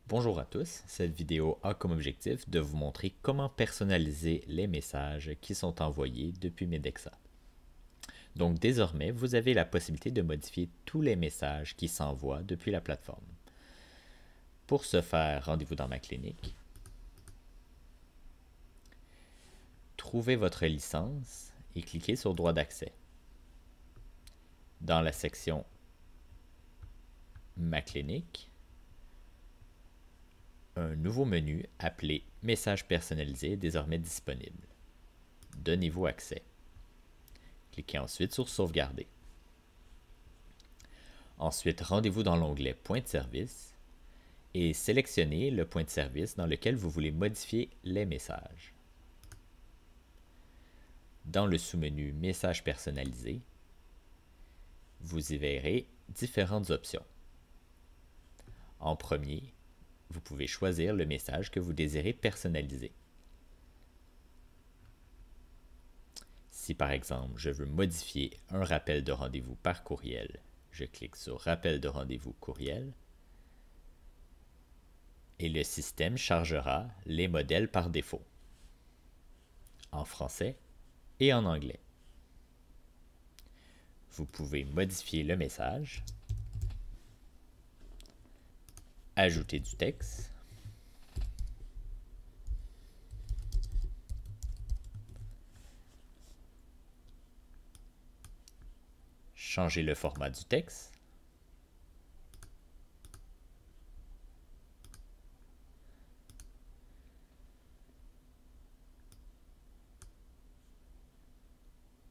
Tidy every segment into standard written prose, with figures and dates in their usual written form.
Bonjour à tous, cette vidéo a comme objectif de vous montrer comment personnaliser les messages qui sont envoyés depuis Medexa. Donc désormais, vous avez la possibilité de modifier tous les messages qui s'envoient depuis la plateforme. Pour ce faire, rendez-vous dans ma clinique. Trouvez votre licence et cliquez sur Droit d'accès. Dans la section Ma clinique, un nouveau menu appelé Messages personnalisés est désormais disponible. Donnez-vous accès. Cliquez ensuite sur Sauvegarder. Ensuite, rendez-vous dans l'onglet Point de service et sélectionnez le point de service dans lequel vous voulez modifier les messages. Dans le sous-menu Messages personnalisés, vous y verrez différentes options. En premier, vous pouvez choisir le message que vous désirez personnaliser. Si par exemple, je veux modifier un rappel de rendez-vous par courriel, je clique sur Rappel de rendez-vous courriel et le système chargera les modèles par défaut, en français et en anglais. Vous pouvez modifier le message, ajouter du texte, changer le format du texte,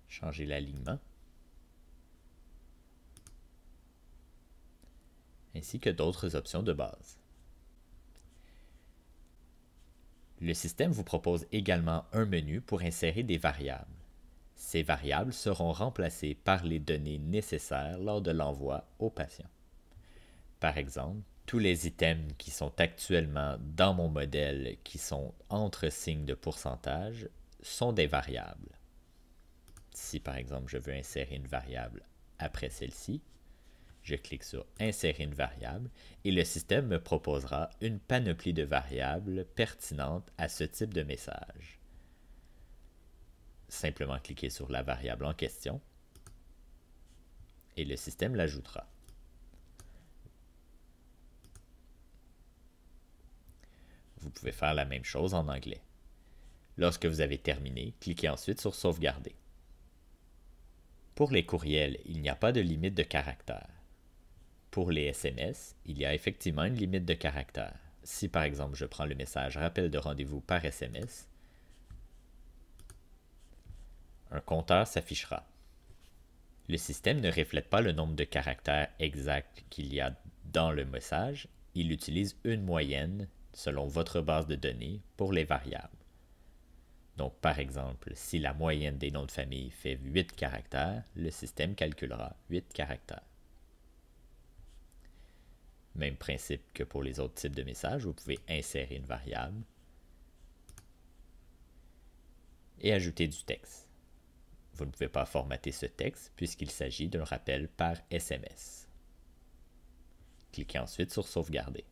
changer l'alignement, ainsi que d'autres options de base. Le système vous propose également un menu pour insérer des variables. Ces variables seront remplacées par les données nécessaires lors de l'envoi au patient. Par exemple, tous les items qui sont actuellement dans mon modèle qui sont entre signes de pourcentage sont des variables. Si par exemple je veux insérer une variable après celle-ci, je clique sur Insérer une variable et le système me proposera une panoplie de variables pertinentes à ce type de message. Simplement cliquer sur la variable en question et le système l'ajoutera. Vous pouvez faire la même chose en anglais. Lorsque vous avez terminé, cliquez ensuite sur Sauvegarder. Pour les courriels, il n'y a pas de limite de caractères. Pour les SMS, il y a effectivement une limite de caractères. Si par exemple je prends le message rappel de rendez-vous par SMS, un compteur s'affichera. Le système ne reflète pas le nombre de caractères exacts qu'il y a dans le message, il utilise une moyenne selon votre base de données pour les variables. Donc par exemple, si la moyenne des noms de famille fait 8 caractères, le système calculera 8 caractères. Même principe que pour les autres types de messages, vous pouvez insérer une variable et ajouter du texte. Vous ne pouvez pas formater ce texte puisqu'il s'agit d'un rappel par SMS. Cliquez ensuite sur Sauvegarder.